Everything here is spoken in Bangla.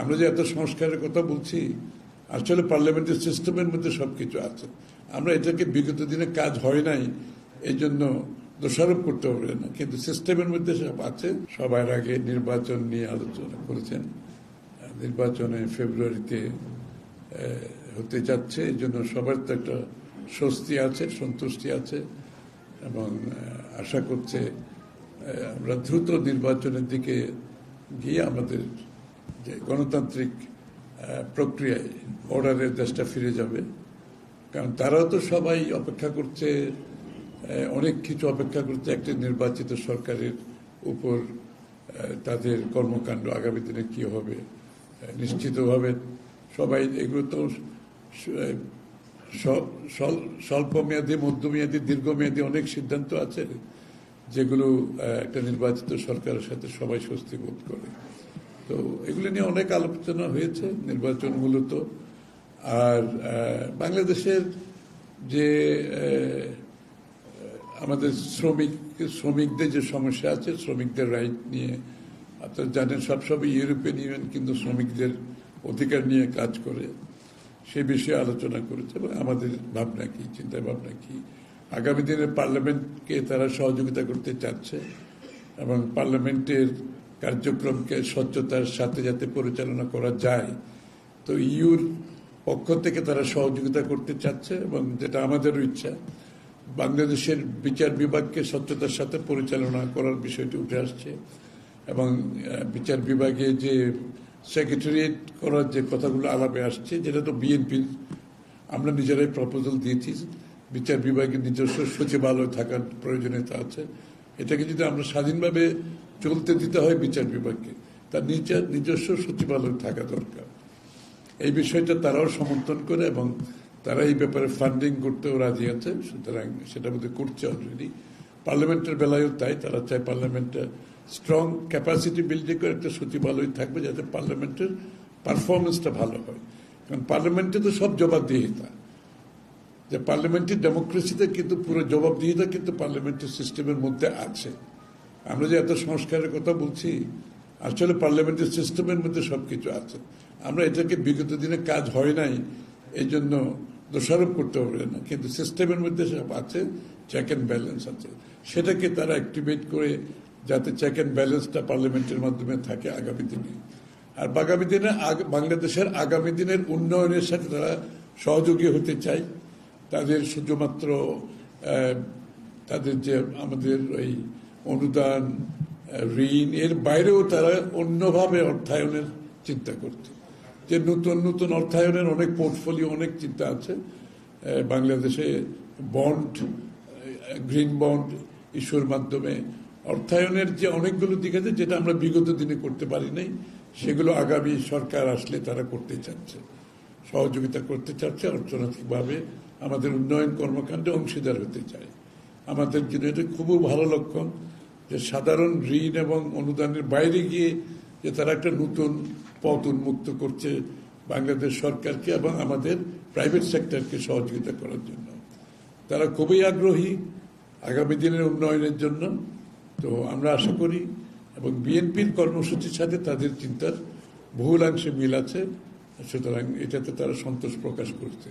আমরা যে এত সংস্কারের কথা বলছি, আসলে পার্লামেন্টের সিস্টেমের মধ্যে সবকিছু আছে। আমরা এটাকে বিগত দিনে কাজ হয় নাই এই জন্য দোষারোপ করতে পারবে না, কিন্তু সিস্টেমের মধ্যে সব আছে। সবার আগে নির্বাচন নিয়ে আলোচনা করেছেন। নির্বাচনে ফেব্রুয়ারিতে হতে যাচ্ছে, এই জন্য সবার তো একটা স্বস্তি আছে, সন্তুষ্টি আছে এবং আশা করছে আমরা দ্রুত নির্বাচনের দিকে গিয়ে আমাদের যে গণতান্ত্রিক প্রক্রিয়ায় অর্ডারের দেশটা ফিরে যাবে। কারণ তারাও তো সবাই অপেক্ষা করছে, অনেক কিছু অপেক্ষা করছে একটা নির্বাচিত সরকারের উপর। তাদের কর্মকাণ্ড আগামী দিনে কি হবে নিশ্চিতভাবে সবাই, এগুলো তো স্বল্পমেয়াদী, মধ্যমেয়াদী, দীর্ঘমেয়াদী অনেক সিদ্ধান্ত আছে যেগুলো একটা নির্বাচিত সরকারের সাথে সবাই স্বস্তি বোধ করে। তো এগুলো নিয়ে অনেক আলোচনা হয়েছে নির্বাচন মূলত। আর বাংলাদেশের যে আমাদের শ্রমিকদের যে সমস্যা আছে, শ্রমিকদের রাইট নিয়ে আপনারা জানেন, সবসময় ইউরোপিয়ান ইউনিয়ন কিন্তু শ্রমিকদের অধিকার নিয়ে কাজ করে, সে বিষয়ে আলোচনা করেছে এবং আমাদের ভাবনা কি, চিন্তা ভাবনা কি। আগামী দিনে পার্লামেন্টকে তারা সহযোগিতা করতে চাচ্ছে এবং পার্লামেন্টের কার্যক্রমকে স্বচ্ছতার সাথে যাতে পরিচালনা করা যায়, তো ইউর পক্ষ থেকে তারা সহযোগিতা করতে চাচ্ছে এবং যেটা আমাদেরও ইচ্ছা, বাংলাদেশের বিচার বিভাগকে স্বচ্ছতার সাথে পরিচালনা করার বিষয়টি উঠে আসছে এবং বিচার বিভাগে যে সেক্রেটারিয়েট করার যে কথাগুলো আলাপে আসছে, যেটা তো বিএনপির, আমরা নিজেরাই প্রপোজাল দিয়েছি, বিচার বিভাগের নিজস্ব সচিবালয় থাকার প্রয়োজনীয়তা আছে। এটাকে যদি আমরা স্বাধীনভাবে চলতে দিতে হয় বিচার বিভাগকে, তার নিজস্ব সচিবালয় থাকা দরকার। এই বিষয়টা তারাও সমর্থন করে এবং তারা এই ব্যাপারে ফান্ডিং করতেও রাজি আছে, সুতরাং সেটা বোধহয় করছে অলরেডি। পার্লামেন্টের বেলায়ও তাই, তারা চায় পার্লামেন্টে স্ট্রং ক্যাপাসিটি বিল্ডিং করে একটা সচিবালয় থাকবে যাতে পার্লামেন্টের পারফরমেন্সটা ভালো হয়। কারণ পার্লামেন্টে তো সব জবাবদিহিতা, যে পার্লামেন্টের ডেমোক্রেসিতে কিন্তু পুরো জবাবদিহিতা কিন্তু পার্লামেন্টের সিস্টেমের মধ্যে আছে। আমরা যে এত সংস্কারের কথা বলছি, আসলে পার্লামেন্টের সিস্টেমের মধ্যে সবকিছু আছে। আমরা এটাকে বিগত দিনে কাজ হয় নাই এই জন্য দোষারোপ করতে পারবে না, কিন্তু সিস্টেমের মধ্যে সব আছে, চেক অ্যান্ড ব্যালেন্স আছে। সেটাকে তারা অ্যাক্টিভেট করে যাতে চেক অ্যান্ড ব্যালেন্সটা পার্লামেন্টের মাধ্যমে থাকে আগামী দিনে। আর আগামী দিনে বাংলাদেশের আগামী দিনের উন্নয়নের সাথে তারা সহযোগী হতে চায়। তাদের শুধুমাত্র তাদের যে আমাদের ওই অনুদান, ঋণ, এর বাইরেও তারা অন্যভাবে অর্থায়নের চিন্তা করছে, যে নতুন নতুন অর্থায়নের অনেক পোর্টফোলিও, অনেক চিন্তা আছে। বাংলাদেশে বন্ড, গ্রিন বন্ড ইস্যুর মাধ্যমে অর্থায়নের যে অনেকগুলো দিক আছে যেটা আমরা বিগত দিনে করতে পারি নাই, সেগুলো আগামী সরকার আসলে তারা করতে চাচ্ছে, সহযোগিতা করতে চাচ্ছে, অর্থনৈতিকভাবে আমাদের উন্নয়ন কর্মকাণ্ডে অংশীদার হতে চায়। আমাদের জন্য এটা খুবই ভালো লক্ষণ যে সাধারণ ঋণ এবং অনুদানের বাইরে গিয়ে যে তারা একটা নতুন পথ উন্মুক্ত করছে বাংলাদেশ সরকারকে এবং আমাদের প্রাইভেট সেক্টরকে সহযোগিতা করার জন্য। তারা খুবই আগ্রহী আগামী দিনের উন্নয়নের জন্য। তো আমরা আশা করি, এবং বিএনপির কর্মসূচির সাথে তাদের চিন্তার বহুলাংশে মিল আছে, সুতরাং এটাতে তারা সন্তোষ প্রকাশ করছে।